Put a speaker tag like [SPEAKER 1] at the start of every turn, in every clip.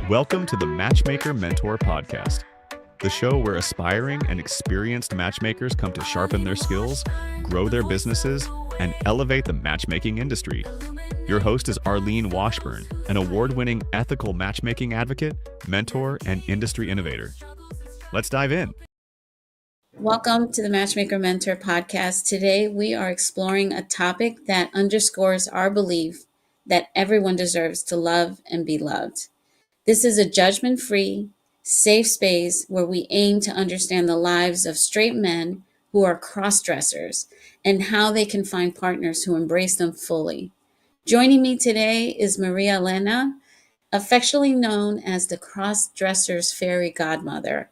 [SPEAKER 1] Welcome to the Matchmaker Mentor Podcast, the show where aspiring and experienced matchmakers come to sharpen their skills, grow their businesses, and elevate the matchmaking industry. Your host is Arlene Washburn, an award-winning ethical matchmaking advocate, mentor, and industry innovator. Let's dive in.
[SPEAKER 2] Welcome to the Matchmaker Mentor Podcast. Today, we are exploring a topic that underscores our belief that everyone deserves to love and be loved. This is a judgment-free, safe space where we aim to understand the lives of straight men who are cross-dressers and how they can find partners who embrace them fully. Joining me today is Maria Helena, affectionately known as the Cross-Dressers Fairy Godmother.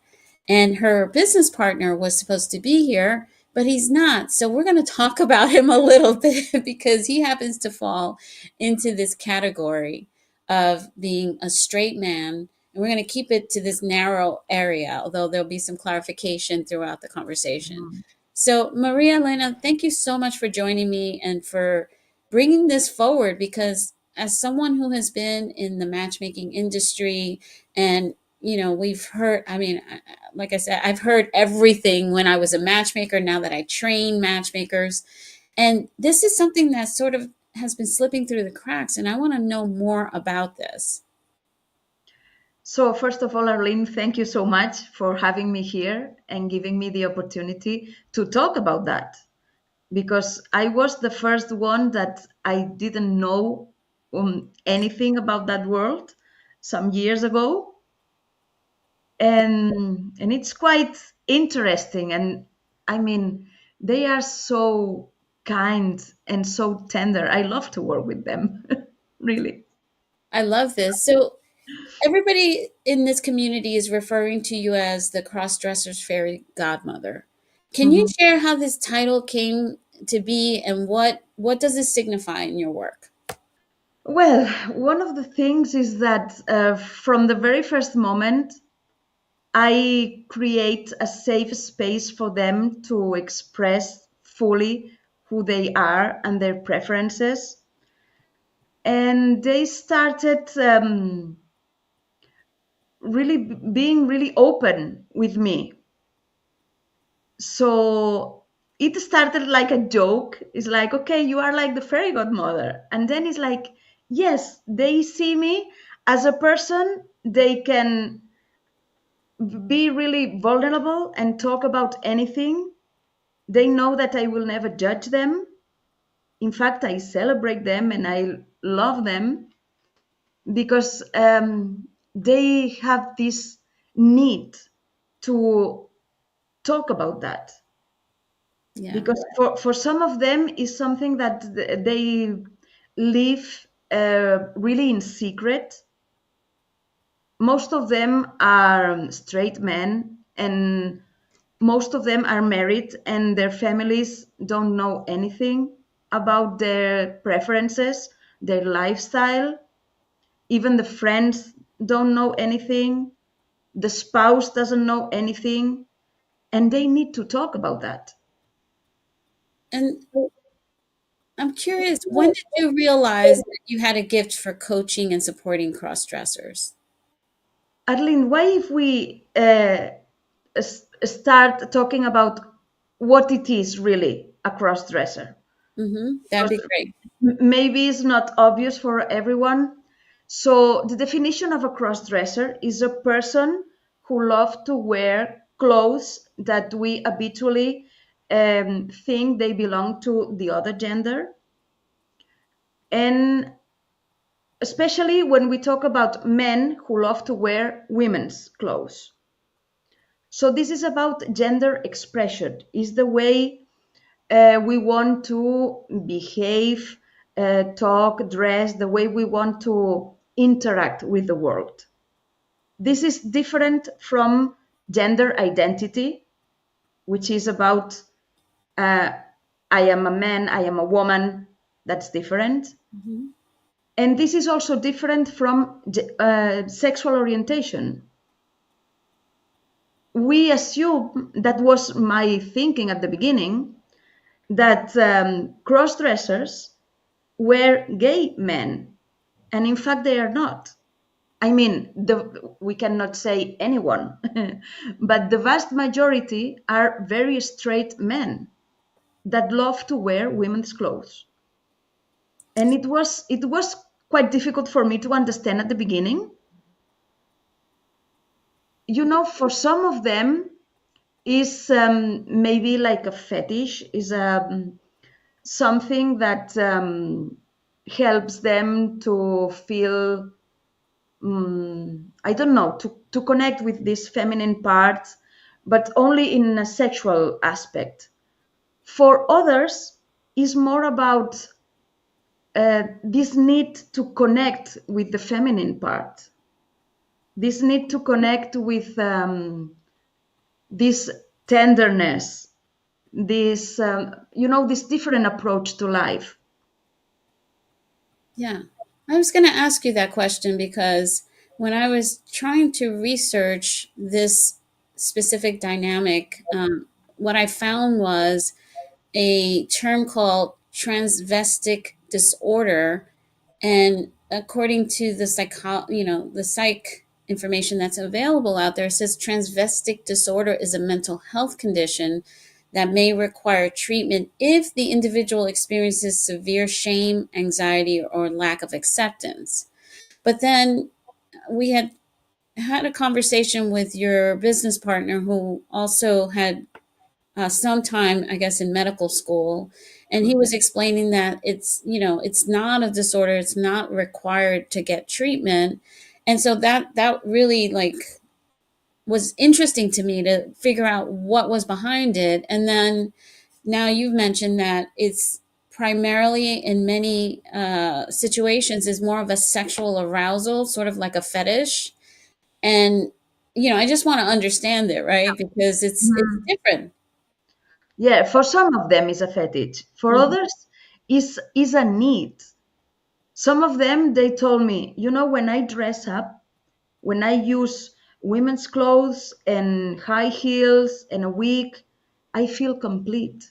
[SPEAKER 2] And her business partner was supposed to be here, but he's not. So we're going to talk about him a little bit because he happens to fall into this category of being a straight man. And we're going to keep it to this narrow area, although there'll be some clarification throughout the conversation. Mm-hmm. So Maria Helena, thank you so much for joining me and for bringing this forward, because as someone who has been in the matchmaking industry and we've heard, like I said, I've heard everything when I was a matchmaker, now that I train matchmakers. And this is something that sort of has been slipping through the cracks. And I want to know more about this.
[SPEAKER 3] So first of all, Arlene, thank you so much for having me here and giving me the opportunity to talk about that. Because I was the first one that I didn't know anything about that world some years ago. And it's quite interesting. And I mean, they are so kind and so tender. I love to work with them, really.
[SPEAKER 2] I love this. So everybody in this community is referring to you as the Cross-Dressers Fairy Godmother. Can you share how this title came to be and what does this signify in your work?
[SPEAKER 3] Well, one of the things is that from the very first moment, I create a safe space for them to express fully who they are and their preferences. And they started really being really open with me. So it started like a joke. It's like, okay, you are like the fairy godmother. And then it's like, yes, they see me as a person. They can be really vulnerable and talk about anything. They know that I will never judge them. In fact, I celebrate them and I love them because they have this need to talk about that. Yeah. Because for some of them is something that they live really in secret. Most of them are straight men and most of them are married and their families don't know anything about their preferences, their lifestyle. Even the friends don't know anything. The spouse doesn't know anything. And they need to talk about that.
[SPEAKER 2] And I'm curious, when did you realize that you had a gift for coaching and supporting cross-dressers?
[SPEAKER 3] Arlene, why if we start talking about what it is really a cross-dresser?
[SPEAKER 2] That'd be great.
[SPEAKER 3] Maybe it's not obvious for everyone. So the definition of a cross-dresser is a person who loves to wear clothes that we habitually think they belong to the other gender. And especially when we talk about men who love to wear women's clothes. So this is about gender expression. It's the way we want to behave, talk, dress, the way we want to interact with the world. This is different from gender identity, which is about I am a man, I am a woman. That's different. And this is also different from sexual orientation. We assume, that was my thinking at the beginning, that cross-dressers were gay men. And in fact, they are not. I mean, we cannot say anyone, but the vast majority are very straight men that love to wear women's clothes. And it was quite difficult for me to understand at the beginning. For some of them is maybe like a fetish, is something that helps them to feel, I don't know, to connect with this feminine part, but only in a sexual aspect. For others, is more about this need to connect with the feminine part, this need to connect with this tenderness, this different approach to life.
[SPEAKER 2] Yeah. I was going to ask you that question because when I was trying to research this specific dynamic, what I found was a term called transvestic disorder. And according to the psych information that's available out there, it says transvestic disorder is a mental health condition that may require treatment if the individual experiences severe shame, anxiety, or lack of acceptance. But then we had a conversation with your business partner who also had some time, I guess, in medical school. And he was explaining that it's not a disorder. It's not required to get treatment. And so that really was interesting to me to figure out what was behind it. And then now you've mentioned that it's primarily in many situations is more of a sexual arousal, sort of like a fetish. And, I just want to understand it, right? Because it's
[SPEAKER 3] Mhm.
[SPEAKER 2] different.
[SPEAKER 3] Yeah, for some of them is a fetish. For
[SPEAKER 2] Mhm.
[SPEAKER 3] others, is a need. Some of them, they told me, when I dress up, when I use women's clothes and high heels and a wig, I feel complete.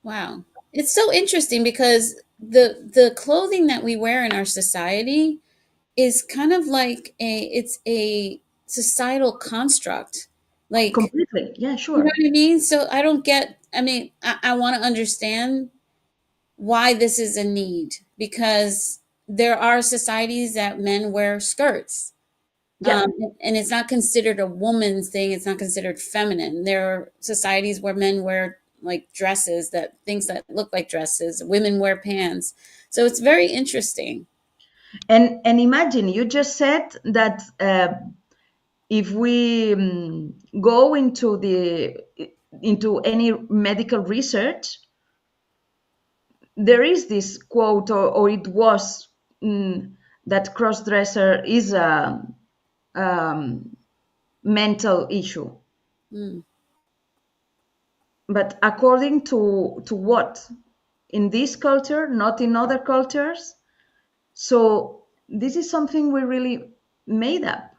[SPEAKER 2] Wow. It's so interesting because the clothing that we wear in our society is kind of like it's a societal construct. Like,
[SPEAKER 3] Completely. Yeah,
[SPEAKER 2] you know
[SPEAKER 3] sure.
[SPEAKER 2] what I mean? So I want to understand why this is a need because there are societies that men wear skirts.
[SPEAKER 3] Yeah.
[SPEAKER 2] And it's not considered a woman's thing. It's not considered feminine. There are societies where men wear like dresses, that things that look like dresses. Women wear pants. So it's very interesting.
[SPEAKER 3] And imagine you just said that if we go into any medical research, there is this quote, or it was, that cross-dresser is a mental issue.
[SPEAKER 2] Mm,
[SPEAKER 3] But according to what? In this culture, not in other cultures. So this is something we really made up.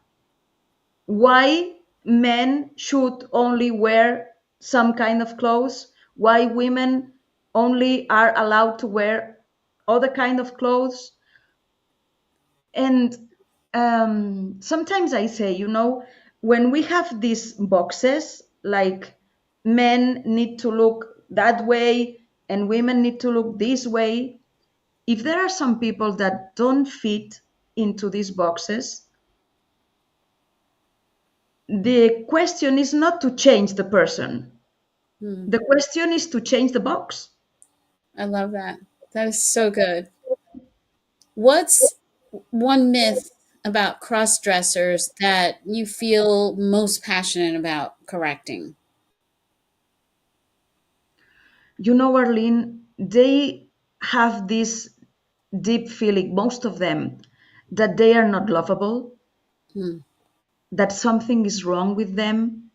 [SPEAKER 3] Why men should only wear some kind of clothes? Why women only are allowed to wear other kind of clothes? And sometimes I say, when we have these boxes, like men need to look that way and women need to look this way, if there are some people that don't fit into these boxes, the question is not to change the person.
[SPEAKER 2] mm.
[SPEAKER 3] The question is to change the box.
[SPEAKER 2] I love that. That is so good. What's one myth about cross dressers that you feel most passionate about correcting?
[SPEAKER 3] Arlene, they have this deep feeling, most of them, that they are not lovable,
[SPEAKER 2] Hmm.
[SPEAKER 3] that something is wrong with them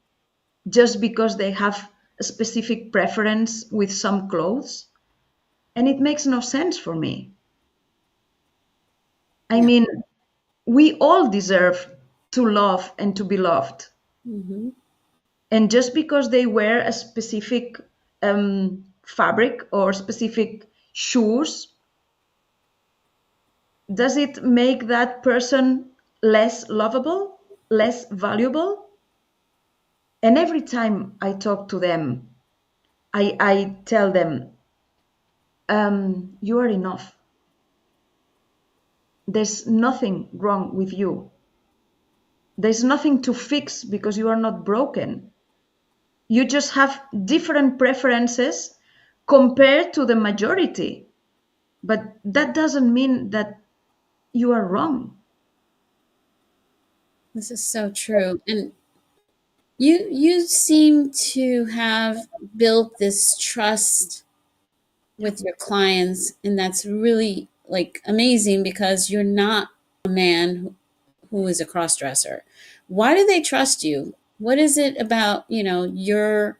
[SPEAKER 3] just because they have a specific preference with some clothes. And it makes no sense for me. I
[SPEAKER 2] Yeah.
[SPEAKER 3] mean, we all deserve to love and to be loved.
[SPEAKER 2] Hmm.
[SPEAKER 3] And just because they wear a specific fabric or specific shoes, does it make that person less lovable, less valuable? And every time I talk to them, I tell them, you are enough. There's nothing wrong with you. There's nothing to fix because you are not broken. You just have different preferences compared to the majority. But that doesn't mean that you are wrong.
[SPEAKER 2] This is so true. And you seem to have built this trust with your clients, and that's really like amazing because you're not a man who is a cross-dresser. Why do they trust you? What is it about, your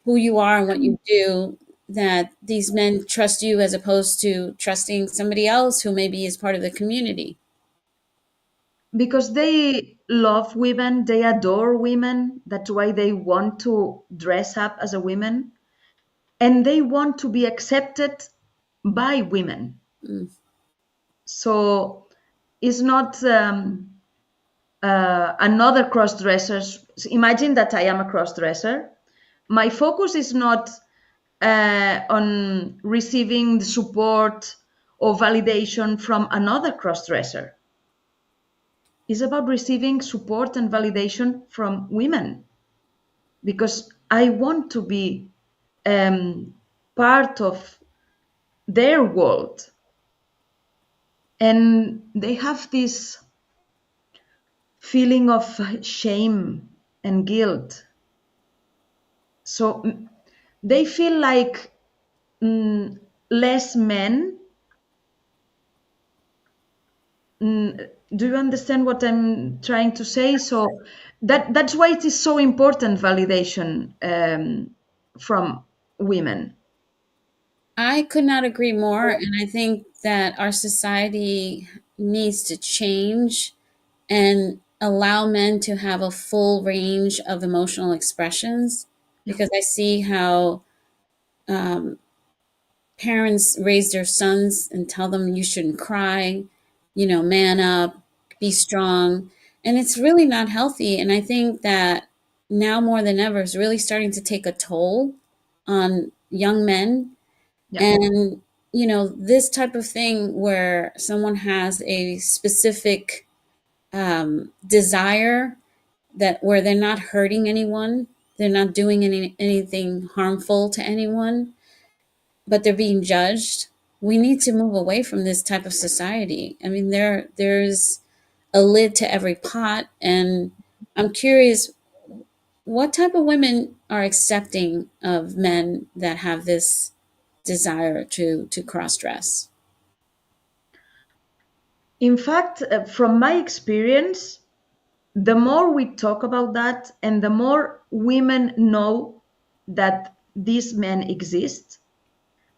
[SPEAKER 2] who you are and what you do that these men trust you as opposed to trusting somebody else who maybe is part of the community?
[SPEAKER 3] Because they love women, they adore women. That's why they want to dress up as a woman. And they want to be accepted by women.
[SPEAKER 2] Mm.
[SPEAKER 3] So it's not another cross-dresser. Imagine that I am a cross-dresser. My focus is not on receiving the support or validation from another cross-dresser. It's about receiving support and validation from women, because I want to be part of their world. And they have this feeling of shame and guilt. So they feel like less men. Do you understand what I'm trying to say? So that's why it is so important, validation from women.
[SPEAKER 2] I could not agree more. And I think that our society needs to change and allow men to have a full range of emotional expressions, because I see how um, parents raise their sons and tell them you shouldn't cry, man up, be strong. And it's really not healthy. And I think that now more than ever is really starting to take a toll on young men.
[SPEAKER 3] Yeah.
[SPEAKER 2] And, this type of thing where someone has a specific desire that where they're not hurting anyone, they're not doing anything harmful to anyone, but they're being judged. We need to move away from this type of society. I mean, there's a lid to every pot, and I'm curious what type of women are accepting of men that have this desire to cross dress.
[SPEAKER 3] In fact, from my experience, the more we talk about that and the more women know that these men exist,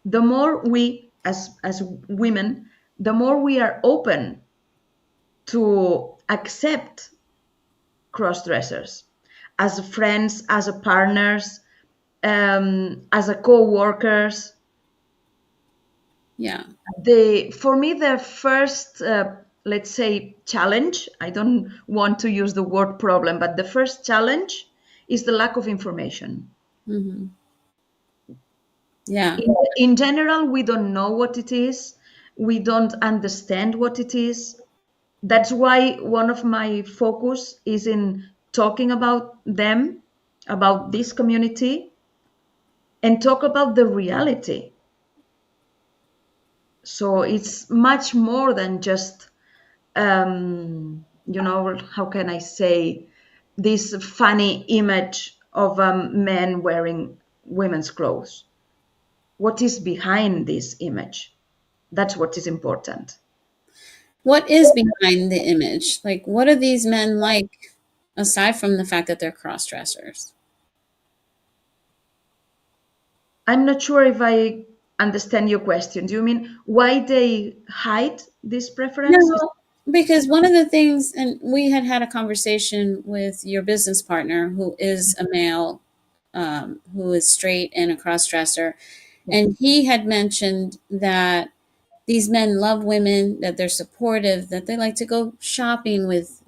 [SPEAKER 3] the more we as women, the more we are open to accept cross-dressers as friends, as a partners, as a co-workers.
[SPEAKER 2] Yeah.
[SPEAKER 3] For me, the first let's say challenge, I don't want to use the word problem, but the first challenge is the lack of information.
[SPEAKER 2] Mm-hmm. Yeah.
[SPEAKER 3] In general, we don't know what it is, we don't understand what it is. That's why one of my focus is in talking about them, about this community, and talk about the reality. So it's much more than just how can I say, this funny image of men wearing women's clothes. What is behind this image? That's what is important.
[SPEAKER 2] What is behind the image? Like, what are these men like aside from the fact that they're cross dressers?
[SPEAKER 3] I'm not sure if I understand your question. Do you mean why they hide this preference?
[SPEAKER 2] No, because one of the things, and we had a conversation with your business partner who is a male, who is straight and a cross dresser.
[SPEAKER 3] Yeah.
[SPEAKER 2] And he had mentioned that these men love women, that they're supportive, that they like to go shopping with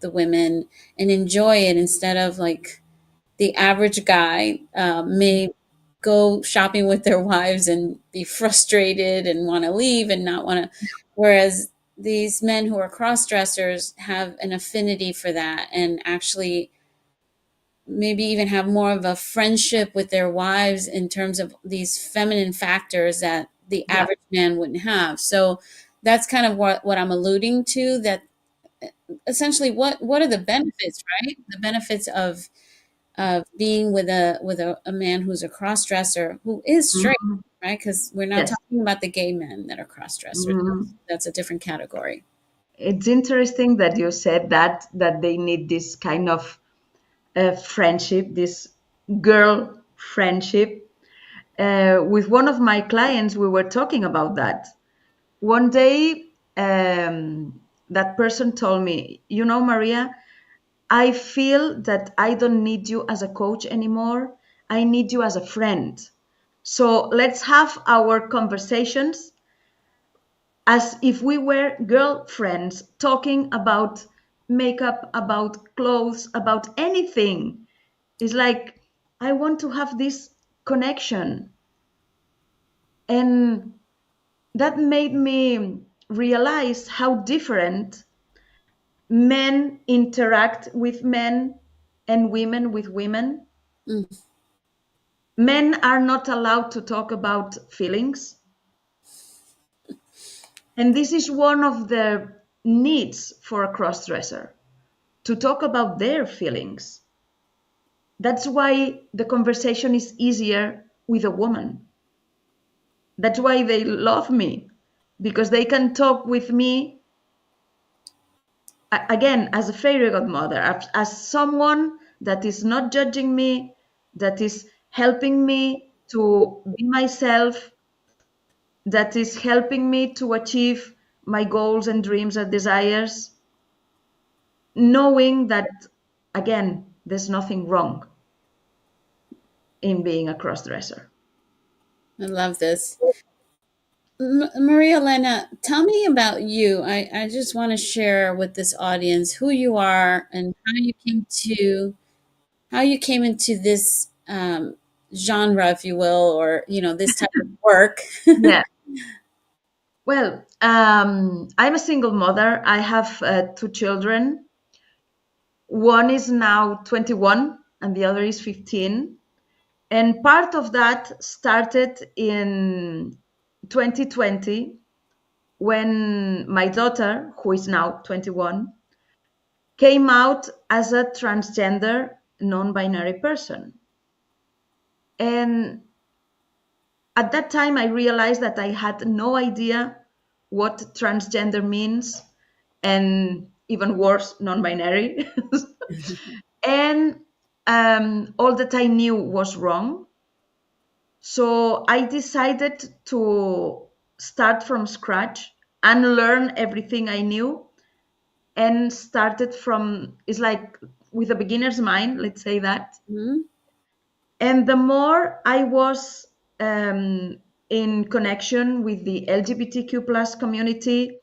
[SPEAKER 2] the women and enjoy it, instead of like the average guy may go shopping with their wives and be frustrated and want to leave and not want to. Whereas these men who are cross dressers have an affinity for that, and actually maybe even have more of a friendship with their wives in terms of these feminine factors that the
[SPEAKER 3] Yeah.
[SPEAKER 2] average man wouldn't have. So that's kind of what I'm alluding to, that essentially what are the benefits, right? The benefits of being with a man who's a cross dresser who is straight,
[SPEAKER 3] Mhm.
[SPEAKER 2] right? Because we're not
[SPEAKER 3] Yes.
[SPEAKER 2] talking about the gay men that are cross dressers.
[SPEAKER 3] Mhm.
[SPEAKER 2] That's a different category.
[SPEAKER 3] It's interesting that you said that they need this kind of friendship, this girl friendship. With one of my clients, we were talking about that. One day, that person told me, you know, Maria, I feel that I don't need you as a coach anymore. I need you as a friend. So let's have our conversations as if we were girlfriends talking about makeup, about clothes, about anything. It's like, I want to have this connection. And that made me realize how different men interact with men and women with women.
[SPEAKER 2] Mm,
[SPEAKER 3] Men are not allowed to talk about feelings. And this is one of the needs for a crossdresser, to talk about their feelings. That's why the conversation is easier with a woman. That's why they love me, because they can talk with me again as a fairy godmother, as someone that is not judging me, that is helping me to be myself, that is helping me to achieve my goals and dreams and desires, knowing that, again, there's nothing wrong in being a crossdresser.
[SPEAKER 2] I love this. Maria Helena, tell me about you. I just want to share with this audience who you are and how you came into this genre, if you will, or this type of work.
[SPEAKER 3] Yeah. Well, I'm a single mother. I have two children. One is now 21 and the other is 15. And part of that started in 2020 when my daughter, who is now 21, came out as a transgender, non binary person. And at that time, I realized that I had no idea what transgender means, and even worse, non binary. And all that I knew was wrong. So I decided to start from scratch and learn everything I knew, and started from, it's like with a beginner's mind, let's say that.
[SPEAKER 2] Mhm.
[SPEAKER 3] And the more I was in connection with the LGBTQ plus community,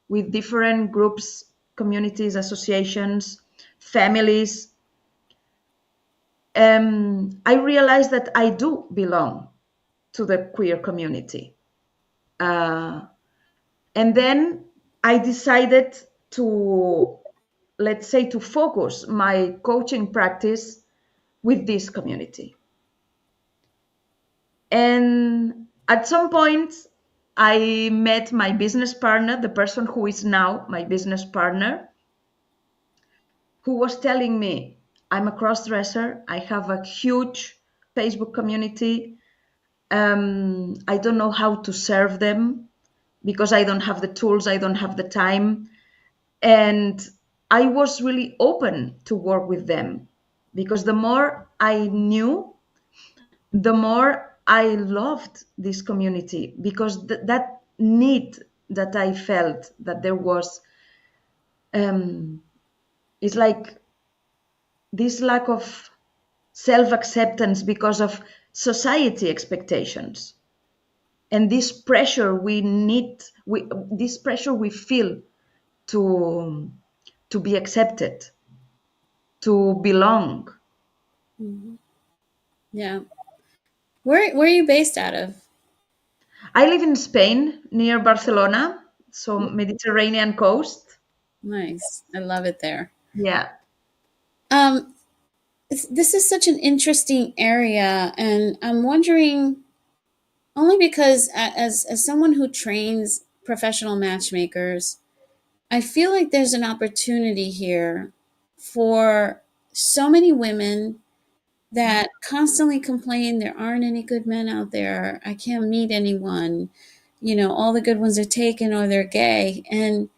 [SPEAKER 3] with different groups, communities, associations, families, I realized that I do belong to the queer community. Uh, and then I decided to, let's say, to focus my coaching practice with this community. And at some point, I met my business partner, the person who is now my business partner, who was telling me, I'm a crossdresser. I have a huge Facebook community. I don't know how to serve them because I don't have the tools, I don't have the time. And I was really open to work with them because the more I knew, the more I loved this community, because that need that I felt that there was, it's like this lack of self acceptance because of society expectations. and this pressure this pressure we feel to be accepted, to belong.
[SPEAKER 2] Yeah. Where are you based out of?
[SPEAKER 3] I live in Spain, near Barcelona, so Mediterranean coast.
[SPEAKER 2] Nice. I love it there.
[SPEAKER 3] Yeah.
[SPEAKER 2] Um, this is such an interesting area, and I'm wondering only because as someone who trains professional matchmakers, I feel like there's an opportunity here for so many women that constantly complain there aren't any good men out there. I can't meet anyone. All the good ones are taken or they're gay. And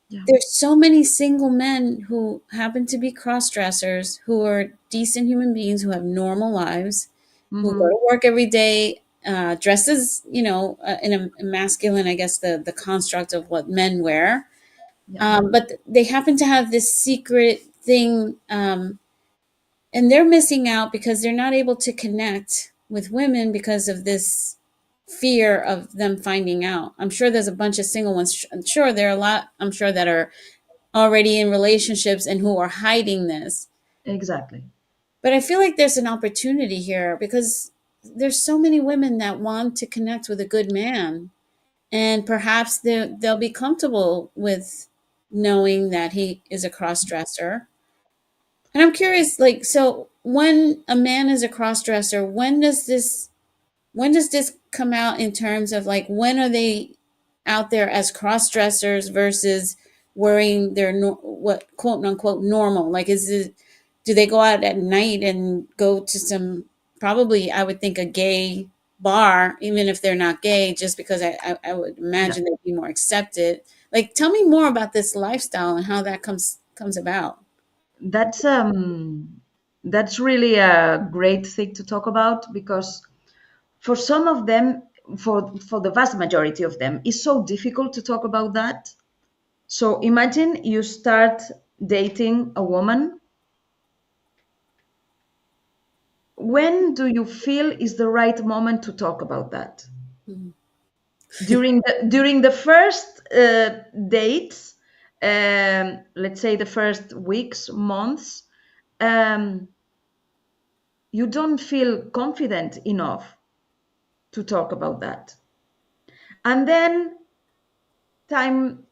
[SPEAKER 3] Yeah.
[SPEAKER 2] there's so many single men who happen to be cross-dressers, who are decent human beings, who have normal lives, who go
[SPEAKER 3] Mm-hmm.
[SPEAKER 2] to work every day, dressed as, in a masculine, I guess, the construct of what men wear.
[SPEAKER 3] Yeah.
[SPEAKER 2] But they happen to have this secret thing, and they're missing out because they're not able to connect with women because of this fear of them finding out. I'm sure there's a bunch of single ones. I'm sure there are a lot, I'm sure, that are already in relationships and who are hiding this.
[SPEAKER 3] Exactly.
[SPEAKER 2] But I feel like there's an opportunity here because there's so many women that want to connect with a good man, and perhaps they'll be comfortable with knowing that he is a cross-dresser. And I'm curious, like, so when a man is a cross-dresser, when does this come out in terms of, like, when are they out there as cross-dressers versus wearing their what quote unquote normal? Like, do they go out at night and go to some, probably I would think, a gay bar, even if they're not gay, just because I would
[SPEAKER 3] Yeah.
[SPEAKER 2] imagine they'd be more accepted. Like, tell me more about this lifestyle and how that comes about.
[SPEAKER 3] That's really a great thing to talk about, because for some of them, for the vast majority of them, it's so difficult to talk about that. So imagine you start dating a woman. When do you feel is the right moment to talk about that?
[SPEAKER 2] Mhm.
[SPEAKER 3] During the first dates, let's say the first weeks, months, um, you don't feel confident enough to talk about that. And then time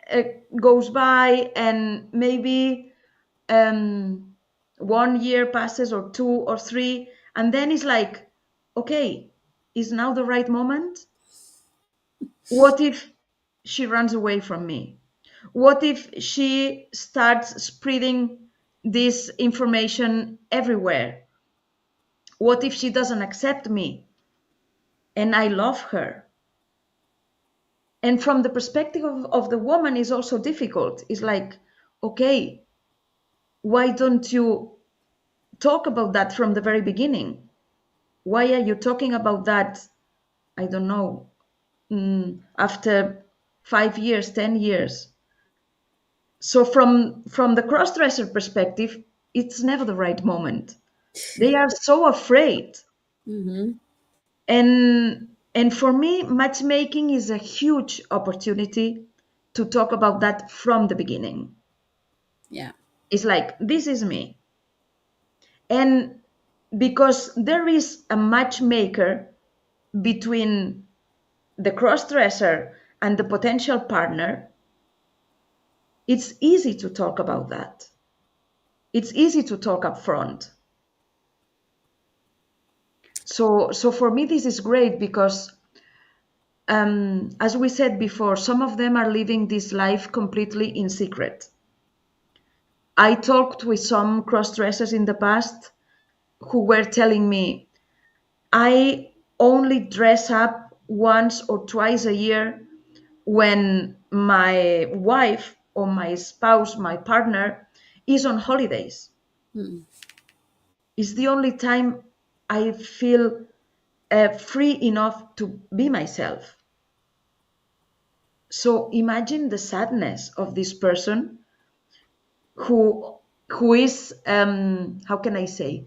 [SPEAKER 3] uh, goes by, and maybe um, 1 year passes, or 2 or 3, and then it's like, okay, is now the right moment? What if she runs away from me? What if she starts spreading this information everywhere? What if she doesn't accept me and I love her? And from the perspective of the woman is also difficult. It's like, okay, why don't you talk about that from the very beginning? Why are you talking about that, I don't know, after 5 years, 10 years? So from the cross-dresser perspective, it's never the right moment. They are so afraid.
[SPEAKER 2] Mm-hmm.
[SPEAKER 3] And for me, matchmaking is a huge opportunity to talk about that from the beginning.
[SPEAKER 2] Yeah.
[SPEAKER 3] It's like, this is me. And because there is a matchmaker between the cross-dresser and the potential partner, it's easy to talk about that. It's easy to talk up front. So for me, this is great because, as we said before, some of them are living this life completely in secret. I talked with some cross-dressers in the past who were telling me, I only dress up once or twice a year when my wife or my spouse, my partner, is on holidays.
[SPEAKER 2] Mm.
[SPEAKER 3] It's the only time I feel free enough to be myself. So imagine the sadness of this person who is, how can I say,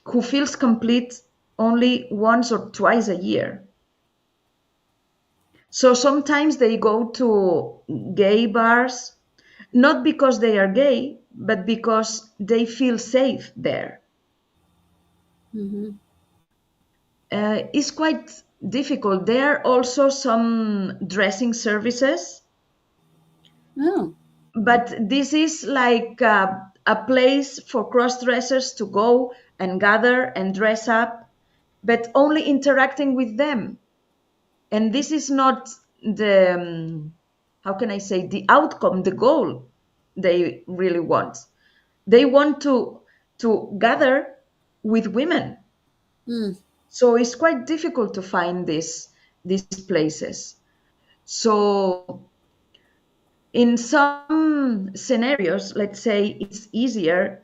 [SPEAKER 3] who feels complete only once or twice a year. So sometimes they go to gay bars, not because they are gay, but because they feel safe there.
[SPEAKER 2] Mm-hmm.
[SPEAKER 3] It's quite difficult. There are also some dressing services,
[SPEAKER 2] Oh.
[SPEAKER 3] but this is like a place for cross dressers to go and gather and dress up, but only interacting with them. And this is not the, how can I say, the outcome, the goal they really want. They want to gather with women.
[SPEAKER 2] Mm.
[SPEAKER 3] So it's quite difficult to find these places. So in some scenarios, let's say it's easier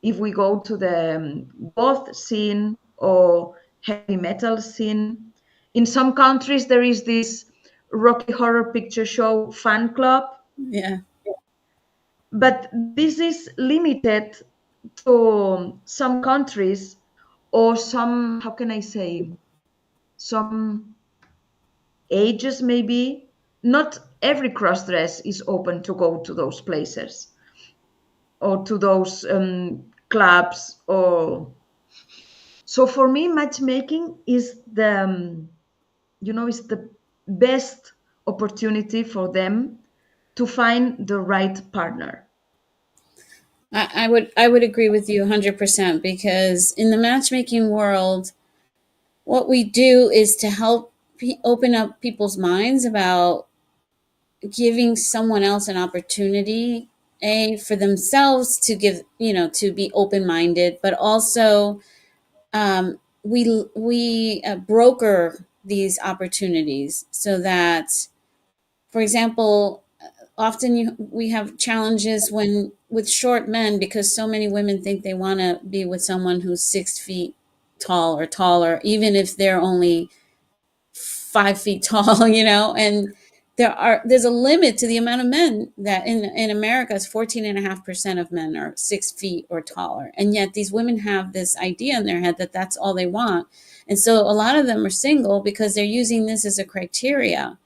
[SPEAKER 3] if we go to the goth scene or heavy metal scene. In some countries, there is this Rocky Horror Picture Show fan club,
[SPEAKER 2] Yeah.
[SPEAKER 3] but this is limited to some countries or some, how can I say, some ages maybe. Not every cross dress is open to go to those places or to those clubs. Or so for me, matchmaking is the is the best opportunity for them to find the right partner.
[SPEAKER 2] I would agree with you 100% because in the matchmaking world, what we do is to help open up people's minds about giving someone else an opportunity, a for themselves to give, to be open minded, but also we broker these opportunities so that, for example, often we have challenges when with short men because so many women think they want to be with someone who's 6 feet tall or taller, even if they're only 5 feet tall, and there's a limit to the amount of men that in America is 14.5% of men are 6 feet or taller. And yet these women have this idea in their head that that's all they want. And so a lot of them are single because they're using this as a criteria.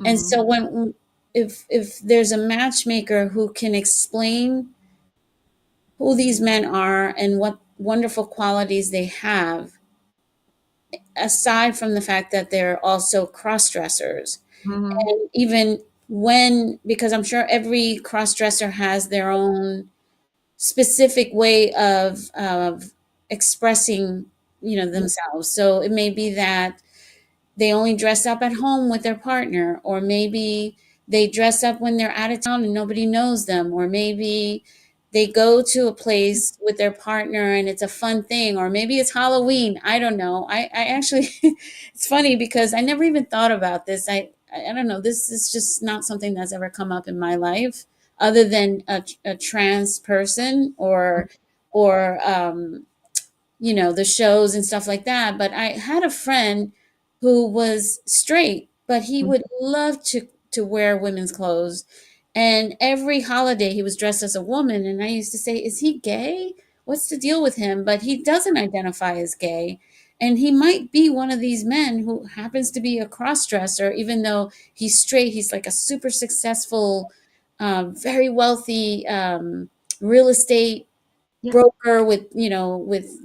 [SPEAKER 2] And
[SPEAKER 3] Mhm.
[SPEAKER 2] so if there's a matchmaker who can explain who these men are and what wonderful qualities they have, aside from the fact that they're also cross dressers,
[SPEAKER 3] Mhm.
[SPEAKER 2] and even when, because I'm sure every cross dresser has their own specific way of expressing, themselves. So it may be that they only dress up at home with their partner, or maybe they dress up when they're out of town and nobody knows them, or maybe they go to a place with their partner and it's a fun thing, or maybe it's Halloween. I don't know. I actually, it's funny because I never even thought about this. I don't know. This is just not something that's ever come up in my life, other than a trans person or the shows and stuff like that. But I had a friend who was straight, but he would love to wear women's clothes. And every holiday he was dressed as a woman. And I used to say, is he gay? What's the deal with him? But he doesn't identify as gay. And he might be one of these men who happens to be a cross dresser, even though he's straight. He's like a super successful, very wealthy real estate
[SPEAKER 3] Yeah.
[SPEAKER 2] broker with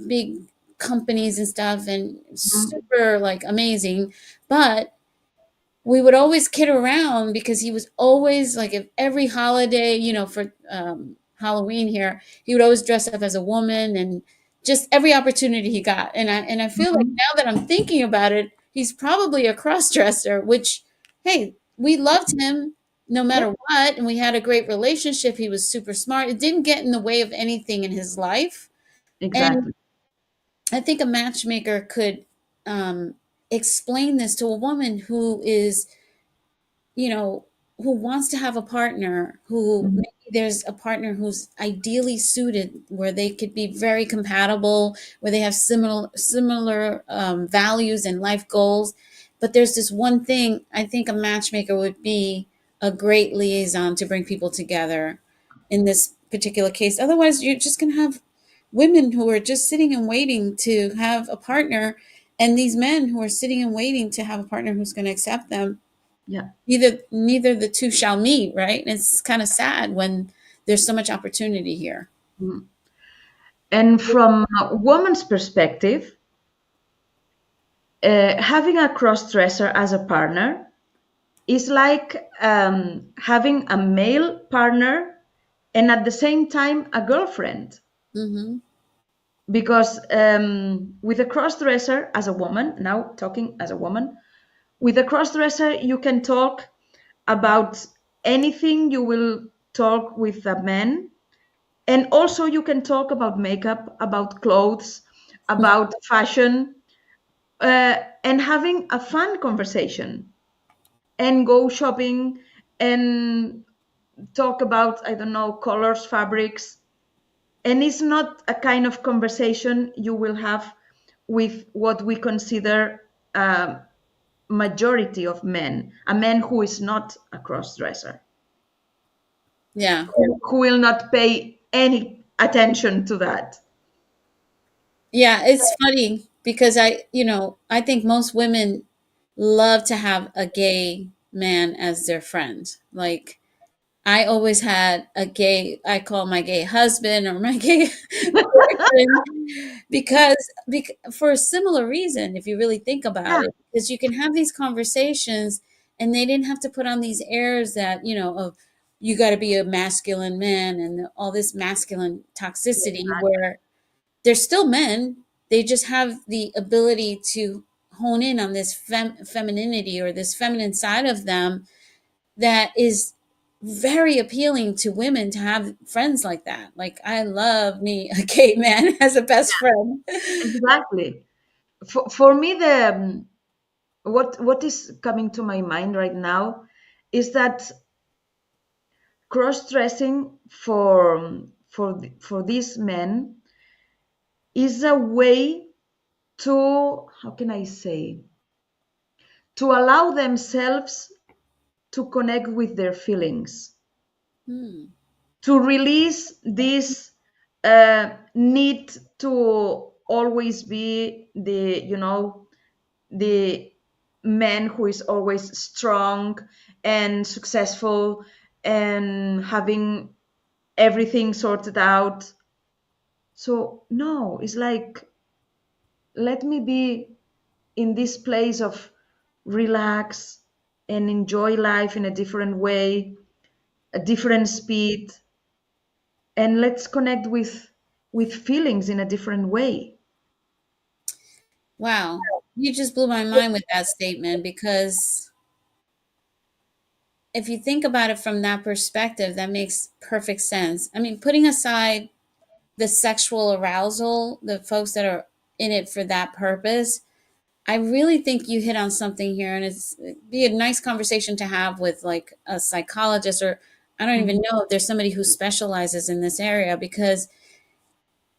[SPEAKER 2] big companies and stuff, and
[SPEAKER 3] Mhm.
[SPEAKER 2] super like amazing. But we would always kid around because he was always like, if every holiday, for Halloween here, he would always dress up as a woman, and just every opportunity he got. And I feel like
[SPEAKER 3] Mhm.
[SPEAKER 2] now that I'm thinking about it, he's probably a cross dresser, which, hey, we loved him no
[SPEAKER 3] Yeah.
[SPEAKER 2] matter what, and we had a great relationship. He was super smart. It didn't get in the way of anything in his life. And
[SPEAKER 3] Exactly.
[SPEAKER 2] I think a matchmaker could um, explain this to a woman who is, you know, who wants to have a partner, who
[SPEAKER 3] Mhm.
[SPEAKER 2] maybe there's a partner who's ideally suited, where they could be very compatible, where they have similar values and life goals. But there's this one thing. I think a matchmaker would be a great liaison to bring people together in this particular case. Otherwise, you're just going to have women who are just sitting and waiting to have a partner, and these men who are sitting and waiting to have a partner who's going to accept them.
[SPEAKER 3] Yeah.
[SPEAKER 2] neither the two shall meet, right? And it's kind of sad when there's so much opportunity here.
[SPEAKER 3] Mm. And from a woman's perspective, having a cross-dresser as a partner is like having a male partner and at the same time a girlfriend.
[SPEAKER 2] Mm-hmm.
[SPEAKER 3] Because with a cross-dresser as a woman, now talking as a woman, with a cross-dresser you can talk about anything you will talk with a man. And also you can talk about makeup, about clothes, about fashion, and having a fun conversation and go shopping and talk about, I don't know, colors, fabrics. And it's not a kind of conversation you will have with what we consider a majority of men, a man who is not a cross-dresser,
[SPEAKER 2] Yeah.
[SPEAKER 3] who will not pay any attention to that.
[SPEAKER 2] Yeah, it's funny because I think most women love to have a gay man as their friend. Like I always had I call my gay husband or my gay boyfriend because for a similar reason, if you really think about
[SPEAKER 3] Yeah,
[SPEAKER 2] it, because you can have these conversations and they didn't have to put on these airs that, of you got to be a masculine man and all this masculine toxicity where they're still men. They just have the ability to hone in on this femininity or this feminine side of them that is very appealing to women to have friends like that. Like I love me a gay man as a best friend.
[SPEAKER 3] exactly. For me, the what is coming to my mind right now is that cross-dressing for these men is a way to, how can I say, to allow themselves to connect with their feelings,
[SPEAKER 2] Hmm.
[SPEAKER 3] to release this need to always be the man who is always strong and successful and having everything sorted out. So no, it's like, let me be in this place of relax and enjoy life in a different way, a different speed, and let's connect with feelings in a different way.
[SPEAKER 2] Wow. You just blew my mind with that statement because if you think about it from that perspective, that makes perfect sense. I mean, putting aside the sexual arousal, the folks that are in it for that purpose, I really think you hit on something here, and it'd be a nice conversation to have with like a psychologist, or I don't even
[SPEAKER 3] Mhm.
[SPEAKER 2] know if there's somebody who specializes in this area, because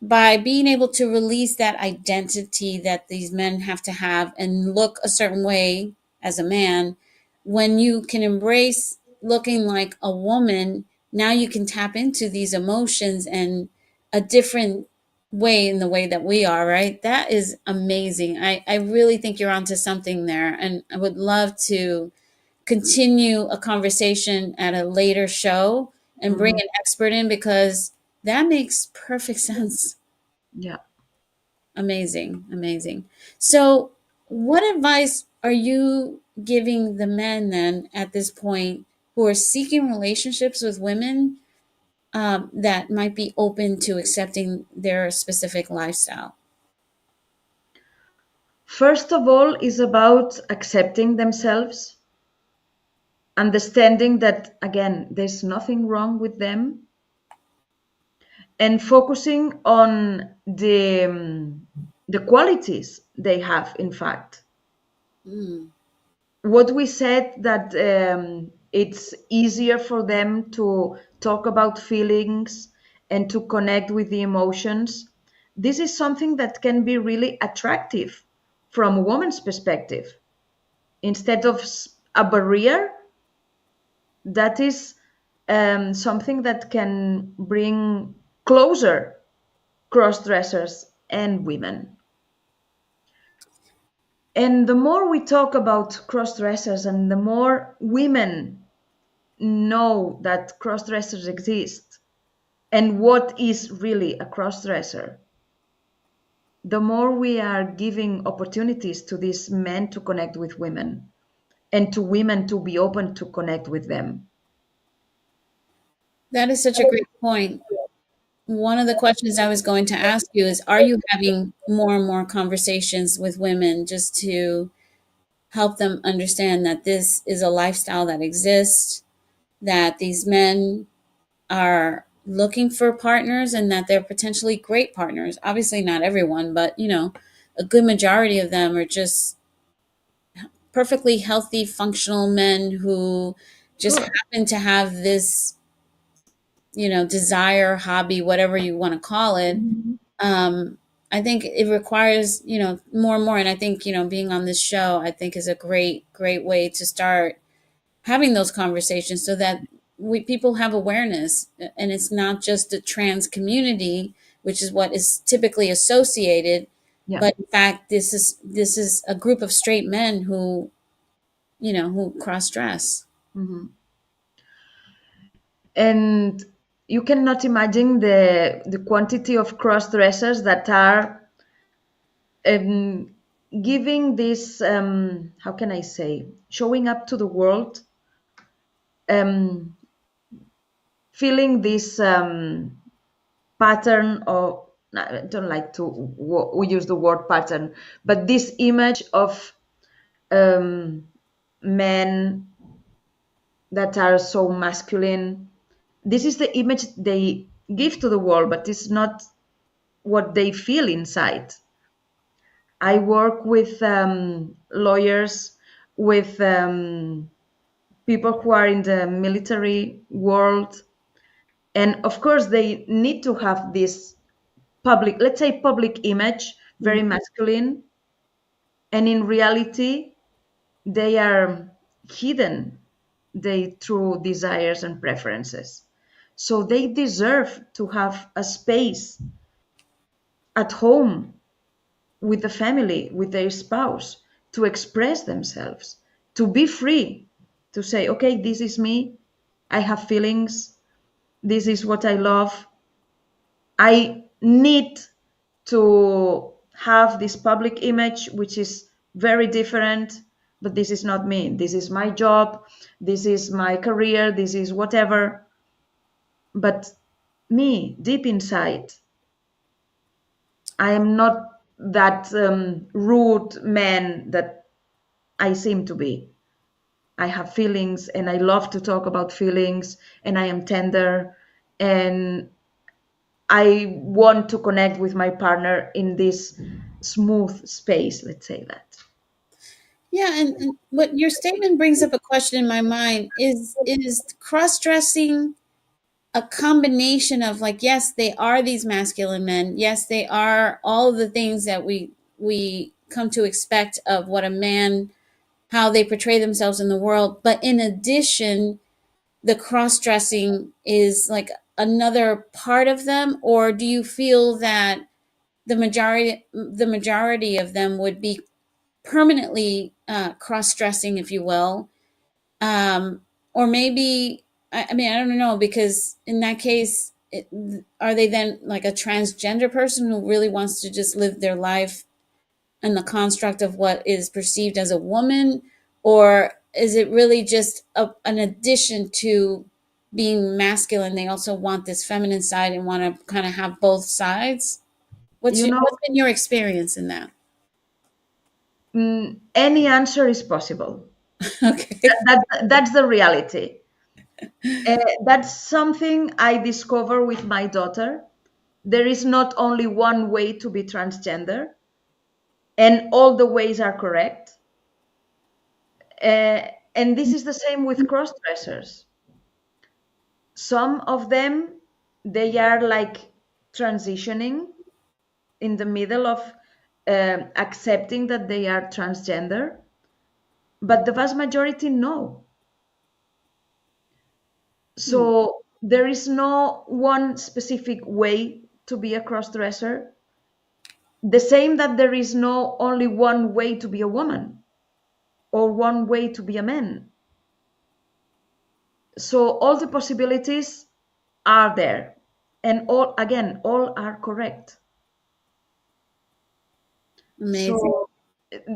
[SPEAKER 2] by being able to release that identity that these men have to have and look a certain way as a man, when you can embrace looking like a woman, now you can tap into these emotions and a different way in the way that we are, right? That is amazing. I really think you're onto something there. And I would love to continue a conversation at a later show and bring
[SPEAKER 3] Mhm.
[SPEAKER 2] an expert in because that makes perfect sense.
[SPEAKER 3] Yeah.
[SPEAKER 2] Amazing, amazing. So, what advice are you giving the men then at this point who are seeking relationships with women that might be open to accepting their specific lifestyle?
[SPEAKER 3] First of all, is about accepting themselves, understanding that again, there's nothing wrong with them, and focusing on the qualities they have. In fact,
[SPEAKER 2] Mm,
[SPEAKER 3] what we said that it's easier for them to talk about feelings and to connect with the emotions. This is something that can be really attractive from a woman's perspective. Instead of a barrier, that is something that can bring closer cross dressers and women. And the more we talk about cross-dressers and the more women know that cross-dressers exist and what is really a cross-dresser, the more we are giving opportunities to these men to connect with women and to women to be open to connect with them.
[SPEAKER 2] That is such a great point. One of the questions I was going to ask you is, are you having more and more conversations with women just to help them understand that this is a lifestyle that exists, that these men are looking for partners and that they're potentially great partners? Obviously not everyone, but a good majority of them are just perfectly healthy, functional men who just
[SPEAKER 3] Sure.
[SPEAKER 2] happen to have this, desire, hobby, whatever you want to call it.
[SPEAKER 3] Mhm.
[SPEAKER 2] um, I think it requires, more and more. And I think, being on this show, I think is a great, great way to start having those conversations so that people have awareness. And it's not just the trans community, which is what is typically associated,
[SPEAKER 3] Yeah.
[SPEAKER 2] but in fact, this is a group of straight men who cross dress.
[SPEAKER 3] Mhm. And you cannot imagine the quantity of cross-dressers that are um, giving this, how can I say, showing up to the world, um, feeling this pattern of, I don't like to we use the word pattern, but this image of um, men that are so masculine. This is the image they give to the world, but it's not what they feel inside. I work with lawyers, with people who are in the military world, and of course they need to have this public, let's say public image, very masculine, and in reality they are hidden their true desires and preferences. So they deserve to have a space at home with the family, with their spouse, to express themselves, to be free, to say, okay, this is me, I have feelings, this is what I love. I need to have this public image, which is very different, but this is not me. This is my job, this is my career, this is whatever. But me, deep inside, I am not that rude man that I seem to be. I have feelings and I love to talk about feelings and I am tender and I want to connect with my partner in this smooth space, let's say that.
[SPEAKER 2] Yeah, and what your statement brings up a question in my mind is cross-dressing a combination of, like, yes, they are these masculine men. Yes, they are all of the things that we come to expect of what a man, how they portray themselves in the world. But in addition, the cross-dressing is like another part of them, or do you feel that the majority of them would be permanently cross-dressing, if you will, um, or maybe I mean, I don't know, because in that case, are they then like a transgender person who really wants to just live their life in the construct of what is perceived as a woman, or is it really just an addition to being masculine? They also want this feminine side and want to kind of have both sides.
[SPEAKER 3] You know,
[SPEAKER 2] What's been your experience in that?
[SPEAKER 3] any answer is possible.
[SPEAKER 2] Okay.
[SPEAKER 3] That's the reality. That's something I discover with my daughter. There is not only one way to be transgender, and all the ways are correct. And this is the same with cross dressers. Some of them, they are like transitioning in the middle of accepting that they are transgender, but the vast majority no.
[SPEAKER 2] Hmm.
[SPEAKER 3] So there is no one specific way to be a cross dresser. The same that there is no only one way to be a woman or one way to be a man. So all the possibilities are there, and all are correct.
[SPEAKER 2] Amazing.
[SPEAKER 3] So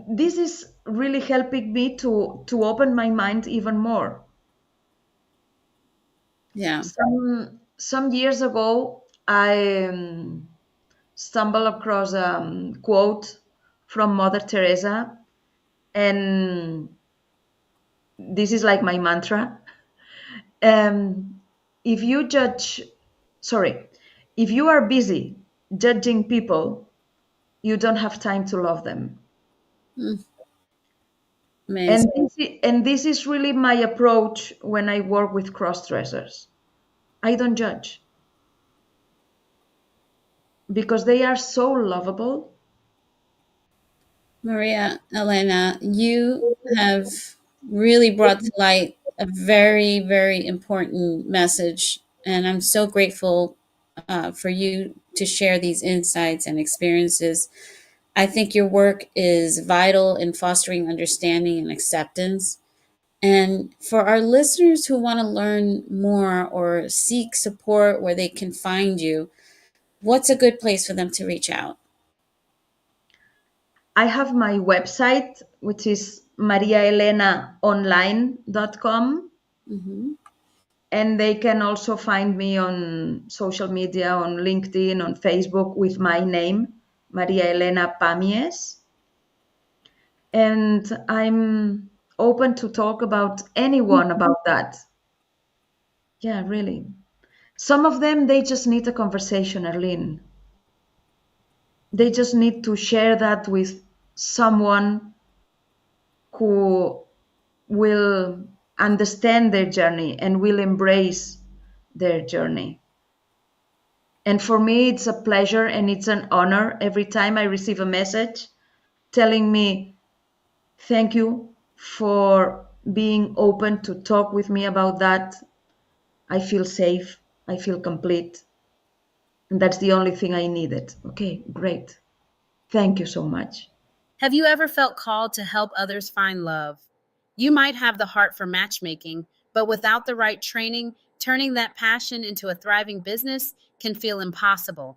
[SPEAKER 3] this is really helping me to open my mind even more.
[SPEAKER 2] Yeah.
[SPEAKER 3] Some years ago, I stumbled across a quote from Mother Teresa, and this is like my mantra. Um, if you judge, sorry, if you are busy judging people, you don't have time to love them.
[SPEAKER 2] Mm,
[SPEAKER 3] And
[SPEAKER 2] amazing.
[SPEAKER 3] this is really my approach when I work with cross-dressers. I don't judge because they are so lovable.
[SPEAKER 2] Maria Helena, you have really brought to light a very, very important message. And I'm so grateful for you to share these insights and experiences. I think your work is vital in fostering understanding and acceptance. And for our listeners who want to learn more or seek support where they can find you, what's a good place for them to reach out?
[SPEAKER 3] I have my website, which is mariahelenaonline.com.
[SPEAKER 2] Hmm.
[SPEAKER 3] And they can also find me on social media, on LinkedIn, on Facebook with my name, Maria Helena Pamies. And I'm open to talk about anyone about that. Yeah, really. Some of them, they just need a conversation, Arlene. They just need to share that with someone who will understand their journey and will embrace their journey. And for me, it's a pleasure and it's an honor every time I receive a message telling me, thank you for being open to talk with me about that. I feel safe. I feel complete. And that's the only thing I needed. Okay, great. Thank you so much.
[SPEAKER 4] Have you ever felt called to help others find love? You might have the heart for matchmaking, but without the right training, turning that passion into a thriving business can feel impossible.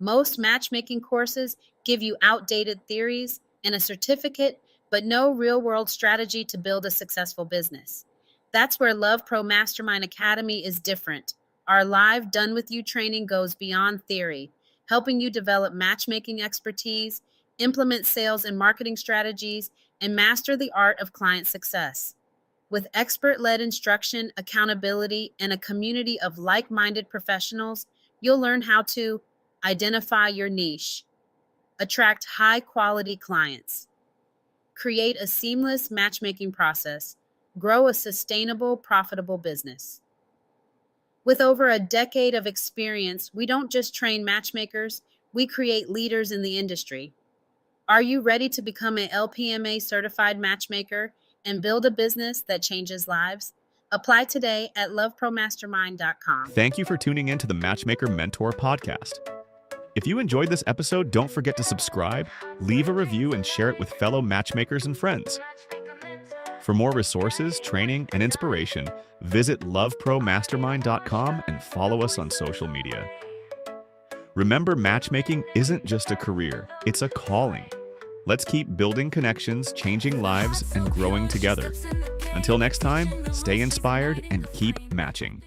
[SPEAKER 4] Most matchmaking courses give you outdated theories and a certificate, but no real world strategy to build a successful business. That's where Love Pro Mastermind Academy is different. Our live Done With You training goes beyond theory, helping you develop matchmaking expertise, implement sales and marketing strategies, and master the art of client success. With expert led instruction, accountability, and a community of like minded professionals, you'll learn how to identify your niche, attract high quality clients, create a seamless matchmaking process, grow a sustainable, profitable business. With over a decade of experience, we don't just train matchmakers, we create leaders in the industry. Are you ready to become an LPMA certified matchmaker and build a business that changes lives? Apply today at lovepromastermind.com.
[SPEAKER 1] Thank you for tuning in to the Matchmaker Mentor Podcast. If you enjoyed this episode, don't forget to subscribe, leave a review, and share it with fellow matchmakers and friends. For more resources, training, and inspiration, visit lovepromastermind.com and follow us on social media. Remember, matchmaking isn't just a career, it's a calling. Let's keep building connections, changing lives, and growing together. Until next time, stay inspired and keep matching.